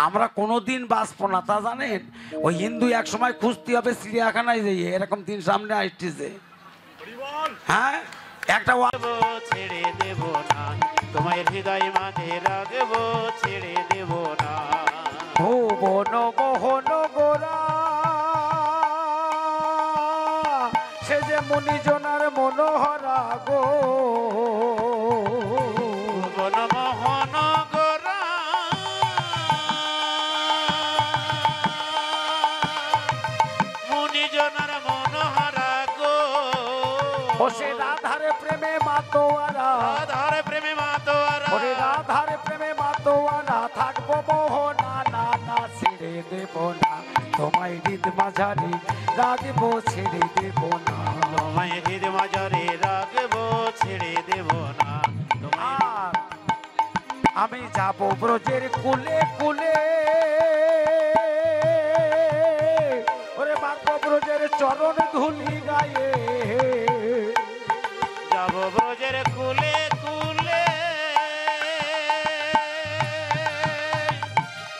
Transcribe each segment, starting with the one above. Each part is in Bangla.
আমরা কোনোদিন বাঁচবো না, তা জানেন? ওই হিন্দু এক সময় খুঁজতে হবে চিড়িয়াখানায় যাইয়ে, এরকম দিন সামনে আসতেছে। হ্যাঁ, একটা ছেড়ে দেব না, তোমার হৃদয় মাঝে রাখবো, ছেড়ে দেব না। ভুবন মোহন গোরা সে যে মুনিজনার মনোহরা গো, ভুবন মোহন গোরা মুনিজনার মনোহরা গো। ও সে রাধার প্রেমে মাতোয়ারা, রাধার প্রেমে মাতোয়ারা, ওরে রাধার প্রেমে মাতোয়ারা থাকবো মোহনা, না না ছেড়ে দেব না, তোমায় হৃদ মাঝারি রাখবো, ছেড়ে দেব না। তোমায় হৃদয় মাঝারে রাখবো, ছেড়ে দেব না। আর আমি যাব ব্রজের কুলে কুলে, ওরে মাগবো ব্রজের চরণ ধুলি গায়ে, যাব ব্রজের কুলে কুলে,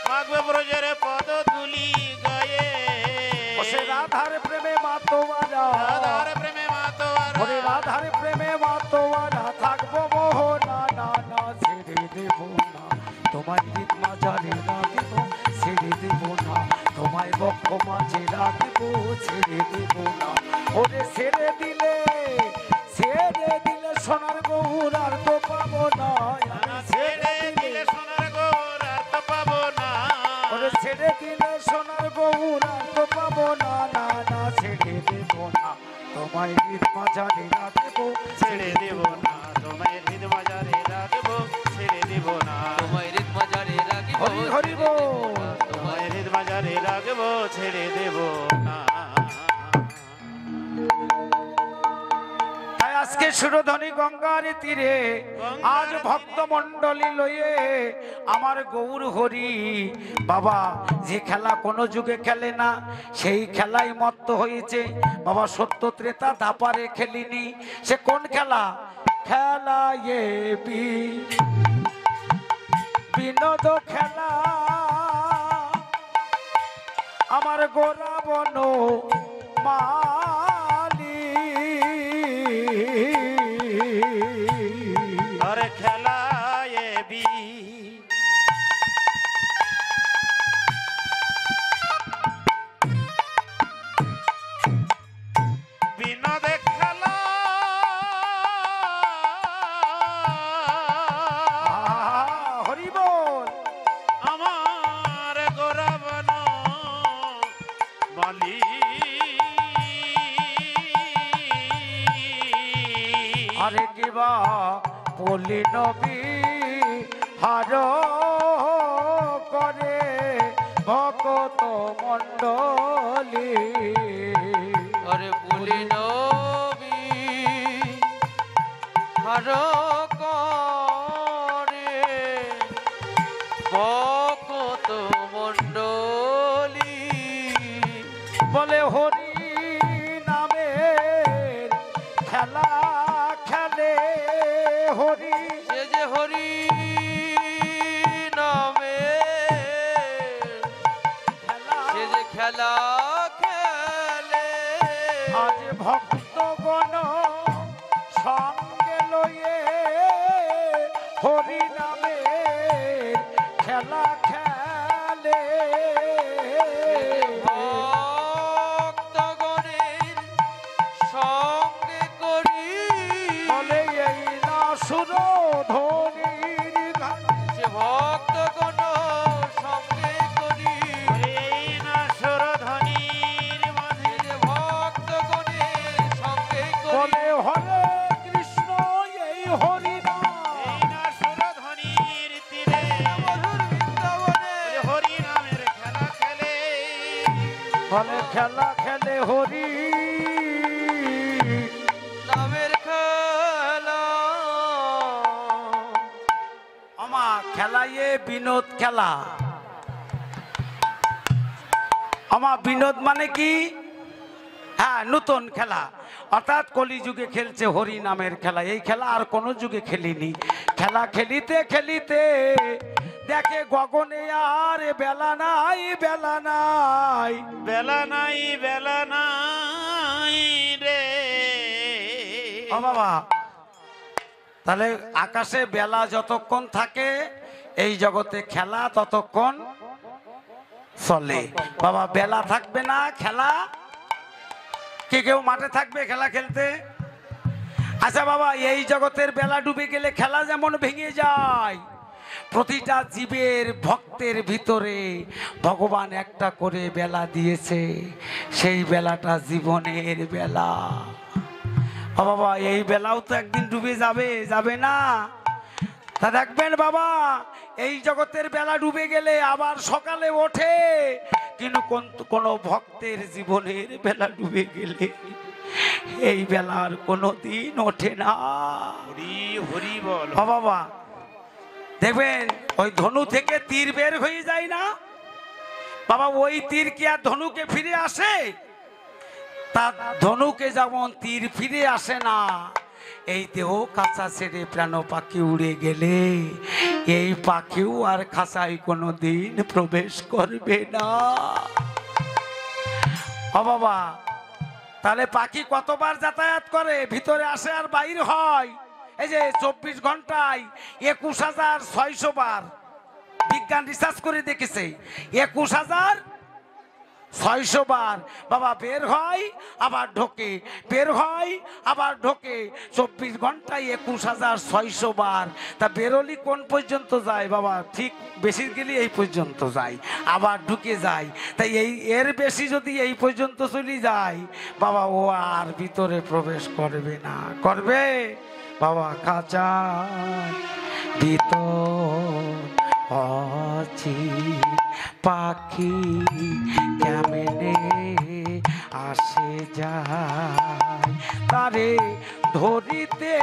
মাগবে ব্রজের পদ ধুলি গায়ে। ও সে রাধার প্রেমে মাতোয়ারা, রাধার প্রেমে মাতোয়ারা, ওরে রাধার প্রেমে মাতোয়ারা থাকবো মোহনা, না না ছেড়ে দেব না, তোমায় হৃদ মাঝারে রাখবো, ছেড়ে দেব না, তোমায় বক্ষ মাঝে রাখবো, ছেড়ে দেব না। ওরে ছেড়ে দিলে সোনার গৌর আর তো পাবো না, না ছেড়ে দিলে সোনার গৌর আর তো পাবো না। ওরে ছেড়ে দিলে সোনার গৌর আর তো পাবো না, না না ছেড়ে দেব না, তোমায় হৃদ মাঝারে রাখবো, ছেড়ে দেব না, তোমায় হৃদ মাঝারে রাখবো, ছেড়ে দেব না। তোমায় হৃদ মাঝারে রাখিব, হরি হরি বল। তোমায় হৃদ মাঝারে রাখবো, ছেড়ে দেব না। তাই আজকে সুরধনী গঙ্গার তীরে আজ ভক্ত মন্ডলী লয়ে আমার গৌর হরি বাবা যে খেলা কোনো যুগে খেলে না, সেই খেলাই মত্ত হয়েছে বাবা। সত্য ত্রেতা দাপারে খেলিনি, সে কোন খেলা? খেলা এ বিনোদ খেলা, আমার গোরা বন মালি, আরে খেলায় বি বিনোদে খেলা, হরি বল। আমার গোরাবন মালি। আরে কিবা বলি নবী হার করে ভকত মন্ডলী, আরে বলি নবী হার করে ভকত মণ্ডলী। বলে হরি নামের খেলা খেলে, হরি সে যে হরি নামে খেলা, সে যে খেলা খেলে। আজ ভক্তগণ সঙ্গে লয়ে হরি নামের খেলা খেলে, ভক্তগণের সঙ্গে করি বলে এই না সুরধনীর গান, সে ভক্তগণ সঙ্গে করি। এই না সুরধ্বনির মাঝে, যে ভক্তগণের সঙ্গে করি। বলে হরে কৃষ্ণ এই হরি এই না সুরধ্বনির তীরে, মধুর বৃন্দাবনে হরি নামের খেলা খেলে। বলে খেলা খেলে হরি নামের খেলা। আমা খেলায় বিনোদ খেলা। আমা বিনোদ মানে কি? হ্যাঁ, নতুন খেলা, অর্থাৎ কলিযুগে খেলছে হরি নামের খেলা। এই খেলা আর কোনো যুগে খেলিনি। খেলা খেলিতে খেলিতে দেখে গগনে আর বেলা নাই, বেলা নাই। বেলা নাই, বেলা নাই রে। ও বাবা, তাহলে আকাশে বেলা যতক্ষণ থাকে এই জগতে খেলা ততক্ষণ চলে। বাবা বেলা থাকবে না, খেলা কে কেউ মাঠে থাকবে খেলা খেলতে? আচ্ছা বাবা, এই জগতের বেলা ডুবে গেলে খেলা যেমন ভেঙে যায়, প্রতিটা জীবের ভক্তের ভিতরে ভগবান একটা করে বেলা দিয়েছে, সেই বেলাটা জীবনের বেলা। ও বাবা, এই বেলাও তো একদিন ডুবে যাবে, যাবে না? তা দেখবেন বাবা, এই জগতের বেলা ডুবে গেলে আবার সকালে ওঠে, কিন্তু কোনো ভক্তের জীবনের বেলা ডুবে গেলে এই বেলার কোনো দিন ওঠে না। হরি হরি বল। ও বাবা, দেখবেন ওই ধনু থেকে তীর বের হয়ে যায় না বাবা, ওই তীর কি আর ধনুকে ফিরে আসে? তা ধনুকে যেমন তীর ফিরে আসে না, এই দেহ খাঁচা ছেড়ে প্রাণ পাখি উড়ে গেলে এই পাখিও আর খাঁচায় কোনো দিন প্রবেশ করবে না। ও বাবা, তাহলে পাখি কতবার যাতায়াত করে, ভিতরে আসে আর বাইর হয়? এই যে 24 ঘন্টায় 21,600 বার বিজ্ঞান রিসার্চ করে দেখেছে, 21,600 বার বাবা বের হয় আবার ঢোকে, বের হয় আবার ঢোকে, 24 ঘন্টায় 21,600 বার। তা বেরোলি কোন পর্যন্ত যায় বাবা? ঠিক বেশি গেলে এই পর্যন্ত যায়, আবার ঢুকে যায়। তাই এর বেশি যদি এই পর্যন্ত চলে যায় বাবা, ও আর ভিতরে প্রবেশ করবে না। করবে বাবা? খাঁচা ভিতর আছি পাখি কেমনে আসে যায়, তারে ধরিতে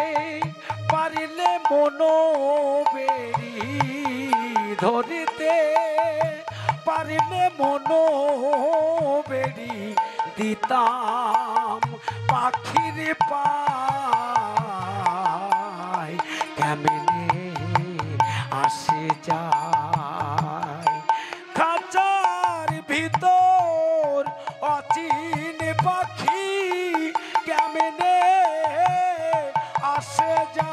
পারিলে মনো বেরি, ধরিতে পারিলে মনো বেরি দিতাম পাখির পায় কেমনে আসে যায়। খাঁচার ভিতর অচিন পাখি কেমনে আসে যায়।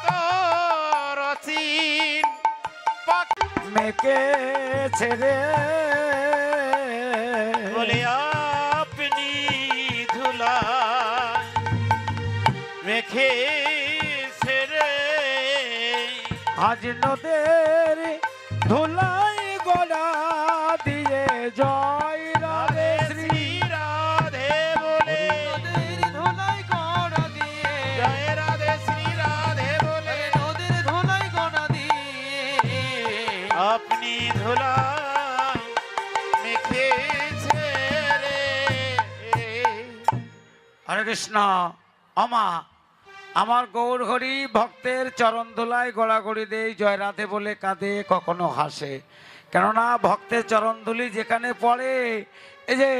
তোর অচিন পাখি মেকে ছেড়ে বলে আপনি ধুলা মেখে ছেড়ে আজ নদের ধুলাই গড়া দিয়ে জয় রাধে শ্রী রাধে বলে নদীর ধুলাই গড়া দিয়ে, জয় রাধে শ্রী রাধে বলে নদীর ধুলাই গড়া দিয়ে, আপনি ধুলা মেখে ছেড়ে। হরে কৃষ্ণ। আমা আমার গৌর হরি ভক্তের চরণ ধুলায় গড়াগড়ি দেই, জয় রাধে বলে কাঁদে কখনো হাসে। কেননা ভক্তের চরণ ধুলি যেখানে পড়ে, এই যে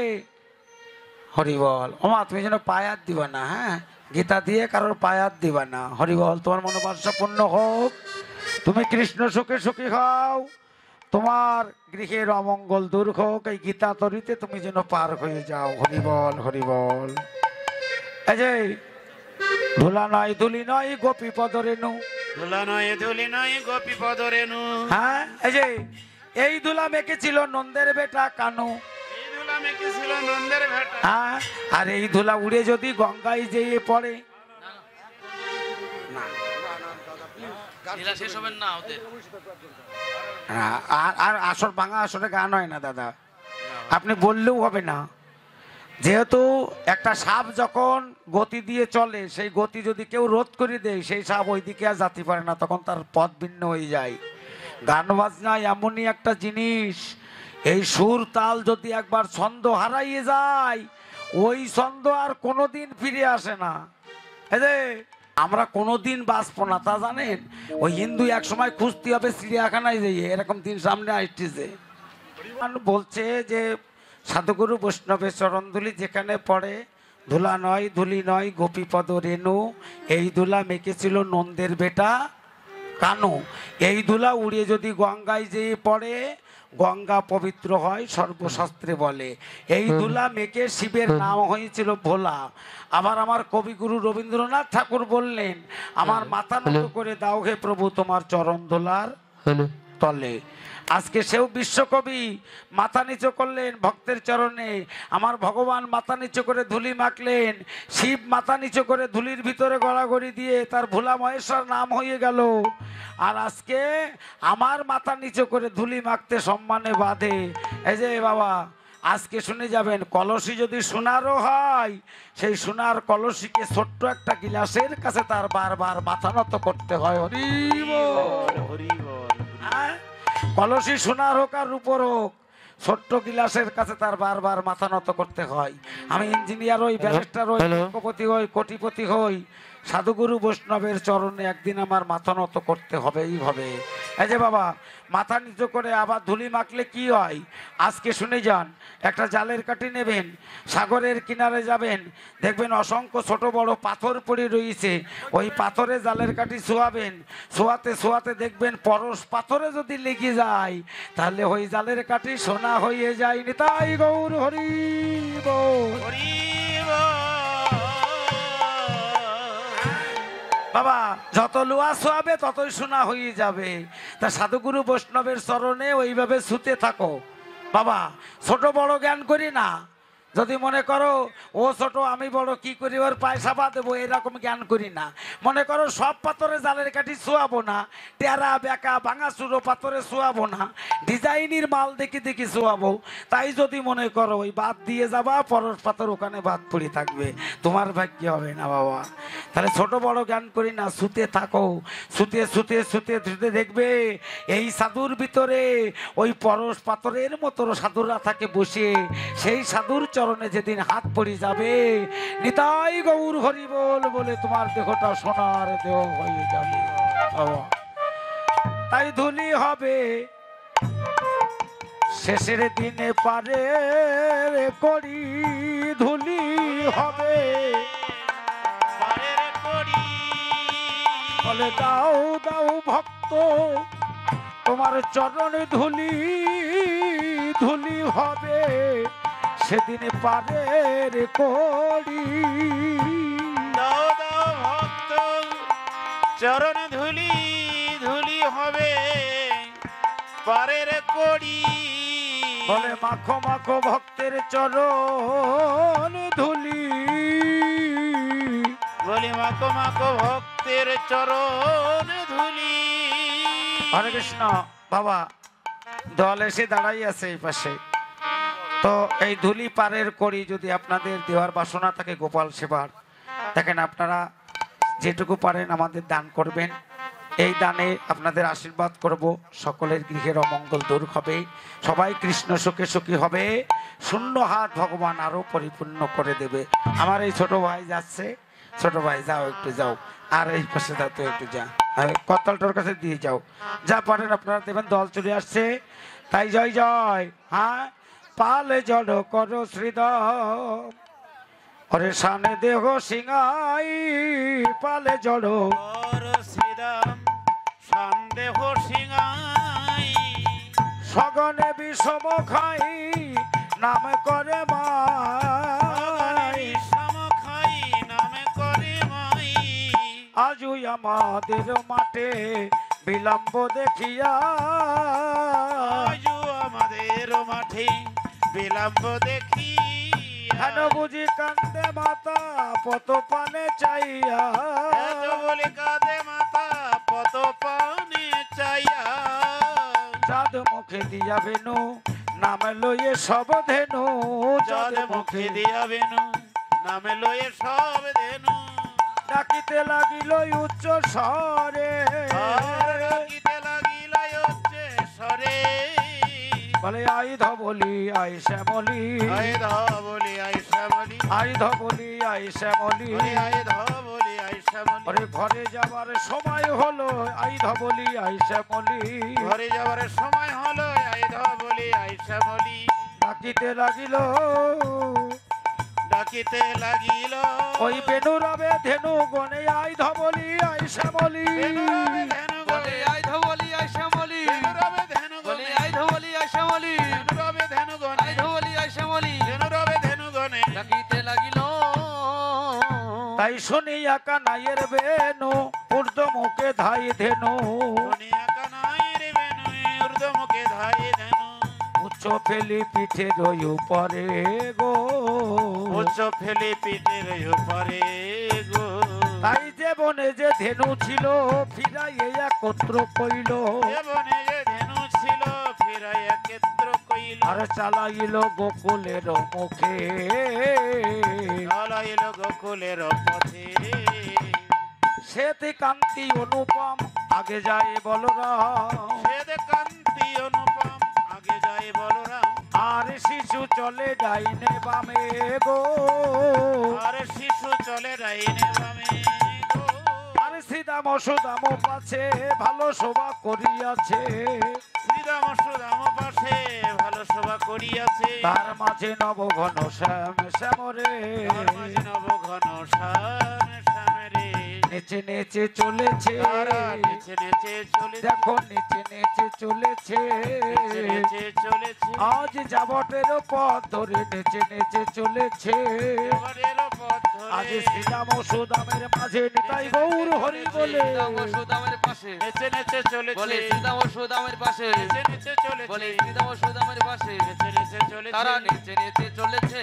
হরি বল। ওমা তুমি যেন পায়াত দিবা না, হ্যাঁ, গীতা দিয়ে কারোর পায়াত দিবা না। হরি বল, তোমার মনোবাঞ্ছা পূর্ণ হোক, তুমি কৃষ্ণ সুখে সুখী হও, তোমার গৃহের অমঙ্গল দূর হোক, এই গীতা তরিতে তুমি যেন পার হয়ে যাও। হরি বল, হরি বল। এই যে ধুলা নয় ধুলি নয় গোপী পদরেণু, ধুলা নয় ধুলি নয় গোপী পদরেণু, হ্যাঁ, এই যে এই ধুলা মেখেছিল নন্দের বেটা কানু, এই ধুলা মেখেছিল নন্দের ভেটা, হ্যাঁ, আর এই ধুলা উড়ে যদি গঙ্গায় যেয়ে পড়ে, আর আসর ভাঙা আসরে গান হয় না দাদা, আপনি বললেও হবে না। যেহেতু একটা সাপ যখন গতি দিয়ে চলে, সেই গতি যদি কেউ রোধ করে দেয়, সেই সাপ ওইদিকে আর যেতে পারে না, তখন তার পথ ভিন্ন হয়ে যায়। গান বাজনা এমনই একটা জিনিস, এই সুর তাল যদি একবার ছন্দ হারাইয়ে যায়, ওই ছন্দ আর কোনোদিন ফিরে আসে না। এই যে আমরা কোনোদিন বাঁচবো না, তা জানেন? ওই হিন্দু এক সময় খুঁজতে হবে চিড়িয়াখানায় যাইয়ে, এরকম দিন সামনে আসতেছে। বলছে যে সাধুগুরু বৈষ্ণবের চরণধুলি যেখানে পড়ে ধুলা নয় ধুলি নয় গোপীপদ রেণু, এই ধুলা মেকেছিল নন্দের বেটা কানু। এই ধুলা উড়িয়ে যদি গঙ্গায় যেয়ে পড়ে, গঙ্গা পবিত্র হয় সর্বশাস্ত্রে বলে। এই ধুলা মেকে শিবের নাম হয়েছিল ভোলা। আবার আমার কবিগুরু রবীন্দ্রনাথ ঠাকুর বললেন, আমার মাথা নত করে দাও হে প্রভু তোমার চরণ ধুলার তলে। আজকে সেও বিশ্বকবি মাথা নিচু করলেন ভক্তের চরণে। আমার ভগবান মাথা নিচু করে ধুলি মাখলেন, শিব মাথা নিচু করে ধুলির ভিতরে গড়াগড়ি দিয়ে তার ভোলা মহেশ্বর নাম হয়ে গেল। আর আজকে আমার মাথা নিচু করে ধুলি মাখতে সম্মানে বাঁধে। এই যে বাবা, আজকে শুনে যাবেন, কলসি যদি সোনারও হয়, সেই সোনার কলসিকে ছোট্ট একটা গিলাসের কাছে তার বারবার মাথা নত করতে হয়। হরি বল। হরি বল। হ্যাঁ? কলসি সোনার হোক আর রূপোর হোক, ছোট্ট গিলাসের কাছে তার বারবার মাথা নত করতে হয়। আমি ইঞ্জিনিয়ার হই, ব্যারিস্টার হই, শিল্পপতি হই, কোটিপতি হই, সাধুগুরু বৈষ্ণবের চরণে একদিন আমার মাথা নত করতে হবেই হবে। এই যে বাবা, মাথা নিচু করে আবার ধুলি মাখলে কি হয় আজকে শুনে যান। একটা জালের কাঠি নেবেন, সাগরের কিনারে যাবেন, দেখবেন অসংখ্য ছোট বড় পাথর পড়ে রয়েছে। ওই পাথরে জালের কাঠি ছোঁয়াবেন, ছোঁয়াতে ছোঁয়াতে দেখবেন পরশ পাথরে যদি লেগে যায়, তাহলে ওই জালের কাঠি সোনা হয়ে যায়। নিতাই গৌর হরি বল। হরি বল। বাবা, যত লোহা ছোঁয়াবে ততই সোনা হয়ে যাবে। তা সাধুগুরু বৈষ্ণবের চরণে ওইভাবে ছুতে থাকো। বাবা, ছোট বড় জ্ঞান করি না। যদি মনে করো ও ছোট আমি বড়, কি করি ওর পায়ে সাপা দেবো, এরকম জ্ঞান করি না। মনে করো সব পাথরে জালের কাঠি ছোঁয়াবো না, টেরা বেকা ভাঙা চুরো পাথরে ছোঁয়াবো না, ডিজাইনের মাল দেখি দেখি ছোঁয়াবো, তাই যদি মনে করো ওই বাদ দিয়ে যাবা, পরশ পাথর ওখানে বাদ পড়ে থাকবে, তোমার ভাগ্য হবে না বাবা। তাহলে ছোট বড় জ্ঞান করি না, ছুতে থাকো। ছুতে ছুতে ছুতে ছুতে দেখবে এই সাধুর ভিতরে ওই পরশ পাথরের মতো সাধুরা থাকে বসে। সেই সাধুর চরণে যেদিন হাত পড়ে যাবে, নিতাই গৌর হরি বল বলে তোমার দেহটা সোনার দেহ হয়ে যাবে বাবা। তাই ধুলি হবে শেষের দিনে পারে করি, ধুলি হবে পারের করি। বলে দাও দাও ভক্ত তোমার চরণে ধুলি, ধুলি হবে সেদিন পারের করি। দাও দাও ভক্ত চরণ ধুলি, ধুলি হবে পারের করি। বলে মাখো মাখো ভক্তের চরণ ধুলি, বলি মাখো মাখো ভক্তের চরণ ধুলি। হরে কৃষ্ণ। বাবা, দল এসে দাঁড়াই আছে এই পাশে। তো এই ধুলি পারের করি যদি আপনাদের দেওয়ার বাসনা থাকে গোপাল সেবার, দেখেন আপনারা যেটুকু পারেন আমাদের দান করবেন। এই দানে আপনাদের আশীর্বাদ করব, সকলের গৃহের অমঙ্গল দূর হবে, সবাই কৃষ্ণ সুখে সুখী হবে, শূন্য হাত ভগবান আরো পরিপূর্ণ করে দেবে। আমার এই ছোট ভাই যাচ্ছে, ছোট ভাই যাও একটু যাও, আর এই পাশে যাও তো একটু যা, কতলটার কাছে দিয়ে যাও, যা পারেন আপনারা দেবেন। দল চলে আসছে, তাই জয় জয়। হ্যাঁ, পালে জড় করো শ্রীদম, ওরে সানে দেহ সিংহাই, পালে জড় কর শ্রীরাম সন্দেহ সিংহাই। সগনে বিষম খাই নাম করে মাই, বিষম খাই নামে করে মাই। আজই আমাদের মাঠে বিলম্ব দেখিয়া, আজও আমাদের মাঠে বিলম্ব দেখি। হেন বুঝি কান্দে মাতা পত পানে চাইয়া, এত বলে কাঁদে মাতা পত পানে চাইয়া। চাঁদ মুখে দিয়া বেনু নাম লইয়ে সব ধেনু, চাঁদ মুখে দিয়া বেনু নামে লয়ে সব ধেনু। ডাকিতে লাগিল উচ্চ স্বরে, আর ডাকিতে লাগিল উচ্চে স্বরে। বলে আই ধবলি আই শ্যামলি, আয় ধবলি আয় শ্যামলি, আই ধবলি আই শ্যামলি, আয় ধবলি আয় শ্যামলি। ওরে ঘরে যাবার সময় হলো, আই ধবলি আই শ্যামলি, ঘরে যাওয়ার সময় হলো, আয় ধবলি আয় শ্যামলি। ডাকিতে লাগিল ডাকিতে লাগিল ওই বেনু রবে ধেনু গনে আই ধবলি আই শ্যামলি বেনুরবে ধেনু বলে গনে আই ধবলি আই শ্যামলি বেনুরবে ধেনু বলে গনে আই ধবলি আই শ্যামলি বেনুরবে ধেনু আই গনে ধবলি আই শ্যামলি বেনুরবে ধেনু গনে ডাকিতে লাগিল তাই শুনিয়া কানাইয়ের বেনু ঊর্ধ্ব মুখে ধাই ধেনু শুনিয়া কানাইয়ের বেনু ঊর্ধ্বমুখে ধাই ধেনু উচ্চ ফেলি পিঠে রই উপরে গো উচ্চ ফেলি পিঠের উপরে গো তাই যে বনে যে ধেনু ছিল ফিরাই একত্র কইল বনে যে ধেনু ছিল ফিরাইয়া ক্ষেত্র কইল আর চালাইল গোকুলের মুখে চালাইল গোকুলের পথে শ্বেতে কান্তি অনুপম আগে যায় বলরাম শ্বেত কান্তি অনুপম আগে যায় বলরাম আর শিশু চলে ডাইনে বামে গো আর শিশু চলে রাইনে বামে গো আর শ্রীদাম সুদাম পাছে ভালো শোভা করিয়াছে শ্রীরাম সুদাম পাশে ভালো সভা করিয়াছে তার মাঝে নবঘন শ্যাম শ্যামরে তার মাঝে নবঘন শ্যাম শ্যামরে নেচে নেচে চলেছে তারা নেচে নেচে চলে দেখো নেচে নেচে চলেছে নেচে নেচে চলেছে আজ যাবটের পথ ধরে নেচে নেচে চলেছে এবারের পথ আজ ধরে শ্রীরাম ও সুদামের মাঝে নিতাই গৌর হরি বলে সীতাম ও সুদামের পাশে নেচে নেচে চলেছে বলে সীতাম ও সুদামের পাশে নেচে নেচে চলেছে বলে সীতাম ও সুদামের পাশে নেচে নেচে চলেছে তারা নেচে নেচে চলেছে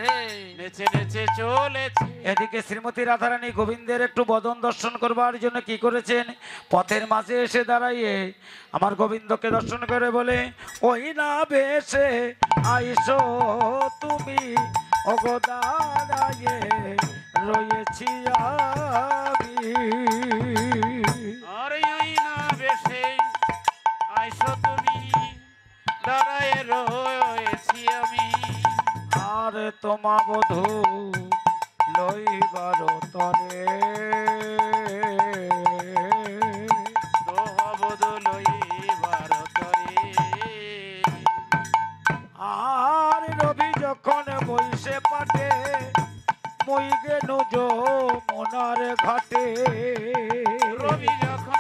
নেচে নেচে চলেছে এদিকে শ্রীমতী রাধারানী গোবিন্দের একটু বদন দর্শন করবার জন্য কি করেছেন পথের মাঝে এসে দাঁড়াইয়ে আমার গোবিন্দকে দর্শন করে বলে ওই না বেশে আইসো তুমি ওগো দাঁড়াইয়ে রয়েছি আমি আর ওই না বেশে আইসো তুমি দাঁড়ায় রয়েছি আমি আর তোমা বধূ লইবার তরে দোহবদলইবার তরে আর রবি যখন বইসে পাটে মই গেনু যমুনার ঘাটে রবি যখন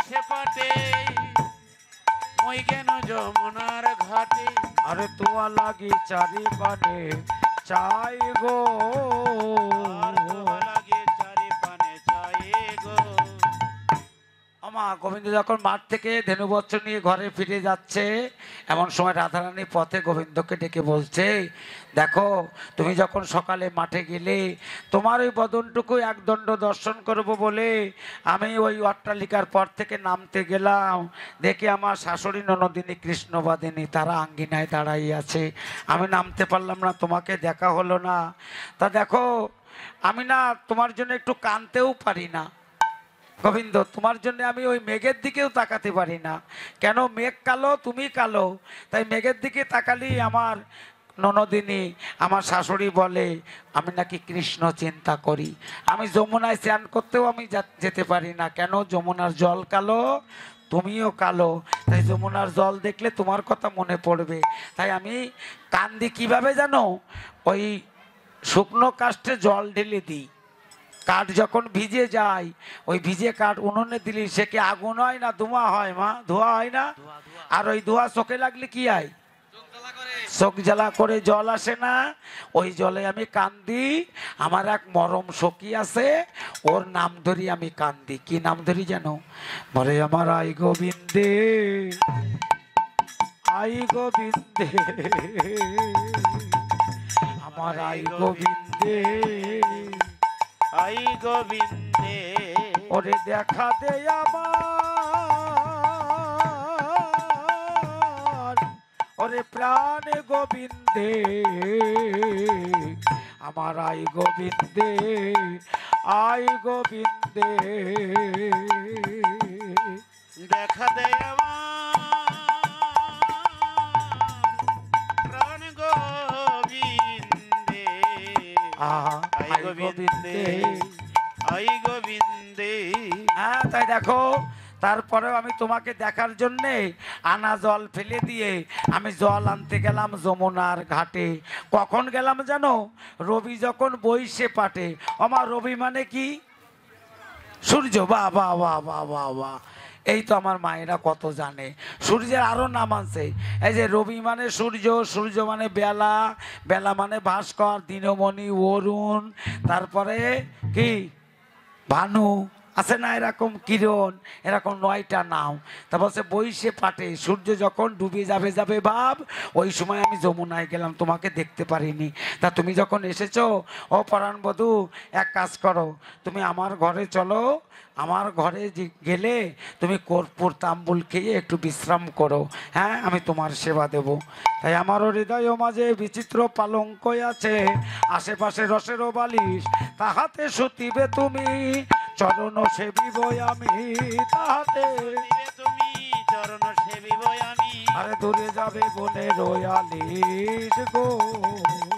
বসে পাটে মই কেন যমুনার ঘাটে আরে তোয়া লাগি চারি বানে চাই গো আর তোমার লাগে চারি পানে চাই গো আমা গোবিন্দ যখন মাঠ থেকে ধেনু বচ্চন নিয়ে ঘরে ফিরে যাচ্ছে এমন সময় রাধারানী পথে গোবিন্দকে ডেকে বলছে দেখো তুমি যখন সকালে মাঠে গেলে তোমার ওই বদনটুকু একদণ্ড দর্শন করব বলে আমি ওই অট্টালিকার পর থেকে নামতে গেলাম দেখি আমার শাশুড়ি ননদিনী কৃষ্ণবাদিনী তারা আঙ্গিনায় দাঁড়াই আছে আমি নামতে পারলাম না তোমাকে দেখা হলো না তা দেখো আমি না তোমার জন্য একটু কাঁদতেও পারি না গোবিন্দ তোমার জন্য আমি ওই মেঘের দিকেও তাকাতে পারি না কেন মেঘ কালো তুমি কালো তাই মেঘের দিকে তাকালি আমার ননদিনী আমার শাশুড়ি বলে আমি নাকি কৃষ্ণ চিন্তা করি আমি যমুনায় স্নান করতেও আমি যেতে পারি না কেন যমুনার জল কালো তুমিও কালো তাই যমুনার জল দেখলে তোমার কথা মনে পড়বে তাই আমি কান্দি কিভাবে জানো ওই শুকনো কাষ্ঠে জল ঢেলে দিই কাঠ যখন ভিজে যায় ওই ভিজে কাঠ উনুনে দিলি সে কি আগুন হয় না ধোঁয়া হয় মা ধোঁয়া হয় না আর ওই ধোঁয়া চোখে লাগলে কি হয় চোখ জ্বালা করে জল আসে না ওই জলে আমি কান্দি আমার এক মরম সখী আছে ওর নাম ধরি আমি কান্দি কি নাম ধরি জানো বলে আমার আই গোবিন্দে আই গোবিন্দে আমার আই গোবিন্দে আই গোবিন্দে ওরে দেখা দে আমার ওরে প্রাণ গোবিন্দে আমার আই গোবিন্দে আই গোবিন্দে দেখা দেয় আমার প্রাণ গোবিন্দে আই গোবিন্দে আই গোবিন্দে হ্যাঁ তাই দেখো তারপরেও আমি তোমাকে দেখার জন্যে আনা জল ফেলে দিয়ে আমি জল আনতে গেলাম যমুনার ঘাটে। কখন গেলাম জানো? রবি যখন বইসে পাটে। আমার রবি মানে কি? সূর্য। বাহ বাহ বাহ বাহ বাহ বাহ, এই তো আমার মায়েরা কত জানে। সূর্যের আরো নাম আছে। এই যে রবি মানে সূর্য, সূর্য মানে বেলা, বেলা মানে ভাস্কর, দিনমণি, অরুণ, তারপরে কি ভানু আছে না, এরকম কিরণ, এরকম 9টা নাম। তা বলছে বইসে পাটে, সূর্য যখন ডুবে যাবে যাবে ভাব, ওই সময় আমি যমুনায় গেলাম, তোমাকে দেখতে পারিনি। তা তুমি যখন এসেছো, ও পরাণবধূ, এক কাজ করো, তুমি আমার ঘরে চলো। আমার ঘরে গেলে তুমি কর্পূর তাম্বুল খেয়ে একটু বিশ্রাম করো। হ্যাঁ, আমি তোমার সেবা দেব। তাই আমারও হৃদয় মাঝে বিচিত্র পালঙ্ক আছে, আশেপাশে রসেরও বালিশ, তাহাতে শুতিবে তুমি, চরণ সেবিব আমি তাহাতে। তুমি চরণ সেবিব আমি। আরে দূরে যাবে বনে রয়ালিস গো,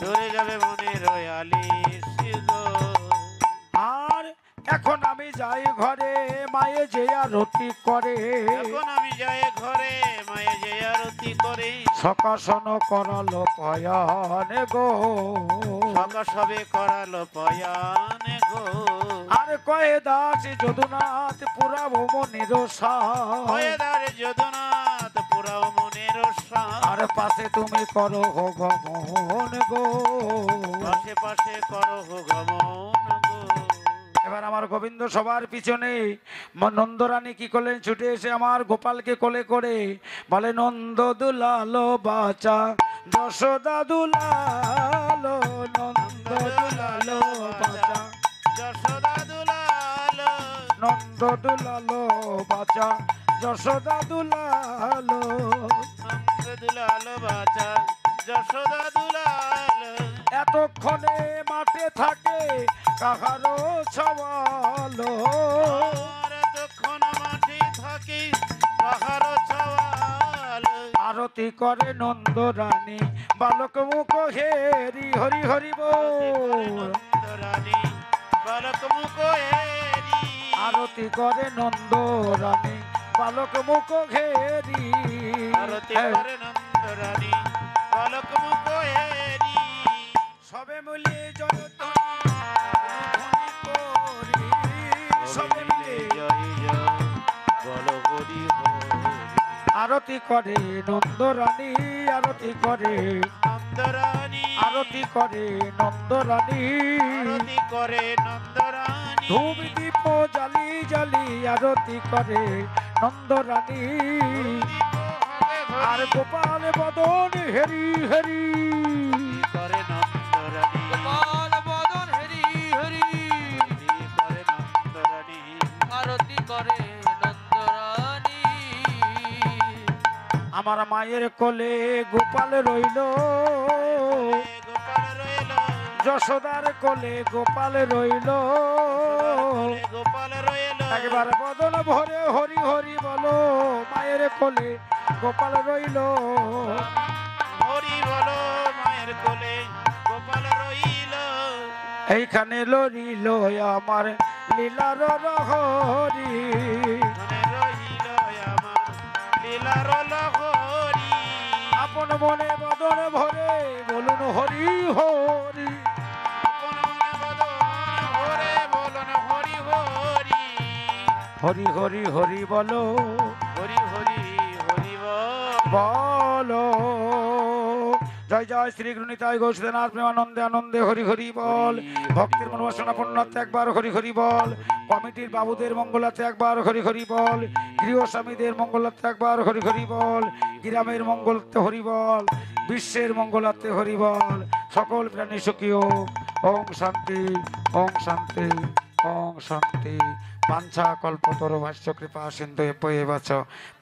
দূরে যাবে মনে রয়ালিস গো। আর এখন আমি যাই ঘরে, মায়ে যে আরতি করে। এখন আমি যাই ঘরে, মায়ে যে আরতি করে। সকাশন করালো পয়ান গো, সকা সবে করালো পয়ান গো। আর কয়ে দাস যদুনাথ পুরাবো মনের হয়েদার যদুনাথ পুরাও মনের সাথ। আর পাশে তুমি করো হো গমন গো। পাশে পাশে করো হো গমন গো। এবার আমার গোবিন্দ সবার পিছনে, নন্দরানী কি করলেন? ছুটে এসে আমার গোপালকে কোলে করে বলে, নন্দ দুলালো বাচা, যশোদা দুলালো, নন্দ দুলালো বাচা, যশোদা দুলালো, নন্দ দুলালো বাচা, যশোদা দুলালো। নন্দ দুলালো বাচা, যশোদা দুলালো। এতক্ষণে মাঠে থাকে কাহারো ছওয়ালো, আর তখন মাঠে থাকি কাহারো ছওয়াল। আরতি করে নন্দরানী বালক মুখ হেরি, হরি হরি বল। নন্দরানী বালক মুখ হেরি। আরতি করে নন্দরানী বালক মুখ ঘেরি। আরতি করে নন্দরানী বালক মুখ হেরি। সবে মিলিয়ে জয়ধ্বনি করি, সবে মিলিয়ে জয় জয় বল হরি হরি। আরতি করে নন্দরানী, আরতি করে, নন্দরানী আরতি করে নন্দরানী। আরতি করে নন্দরানী। ধূপ দীপ জালি জালি আরতি করে নন্দরানী। আর গোপাল বদন হেরি হেরি করে নন্দরানী। গোপাল বদন হরি হরি, করে নন্দরানী। আরতি করে নন্দরানী। আমার মায়ের কোলে গোপাল রইল, গোপাল রইল। যশোদার কোলে গোপাল রইল। গোপাল রইল। একবার বদন ভরে হরি হরি বলো, মায়ের কোলে গোপাল রইল। হরি বলো, মায়ের কোলে গোপাল রইল। এইখানে লরিল আমার লীলার রহরি, মনে রইল আমার লীলার লহরি। আপন মনে বদন ভরে বলুন হরি হরি। আপন মনে বদন ভরে বলুন হরি হরি। হরি হরি হরি বলো, হরি হরি হরি বলো। জয় জয় শ্রী গুণিতাই গৌসীনাথ প্রেমানন্দে আনন্দে হরি হরি বল। ভক্তির মনোবাসনা পুণ্যার্থে একবার হরি হরি বল। কমিটির বাবুদের মঙ্গলার্থে একবার হরি হরি বল। গৃহস্বামীদের মঙ্গলার্থে একবার হরি হরি বল। গ্রামের মঙ্গলার্থে হরি বল। বিশ্বের মঙ্গলার্থে হরি বল। সকল প্রাণী সুখী হোক। ওম শান্তি, ওম শান্তি, ওম শান্তি। বাঞ্ছা কল্পতরু ভাষ্য কৃপা সিন্ধু এব চ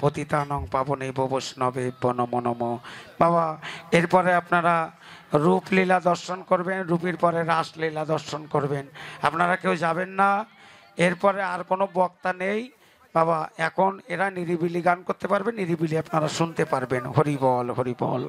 পতিতানং পাবনেব বৈষ্ণবেভ্য নমো নমঃ। বাবা, এরপরে আপনারা রূপলীলা দর্শন করবেন, রূপীর পরে রাসলীলা দর্শন করবেন। আপনারা কেউ যাবেন না, এরপরে আর কোনো বক্তা নেই বাবা। এখন এরা নিরিবিলি গান করতে পারবে, নিরিবিলি আপনারা শুনতে পারবেন। হরি বল, হরি বল।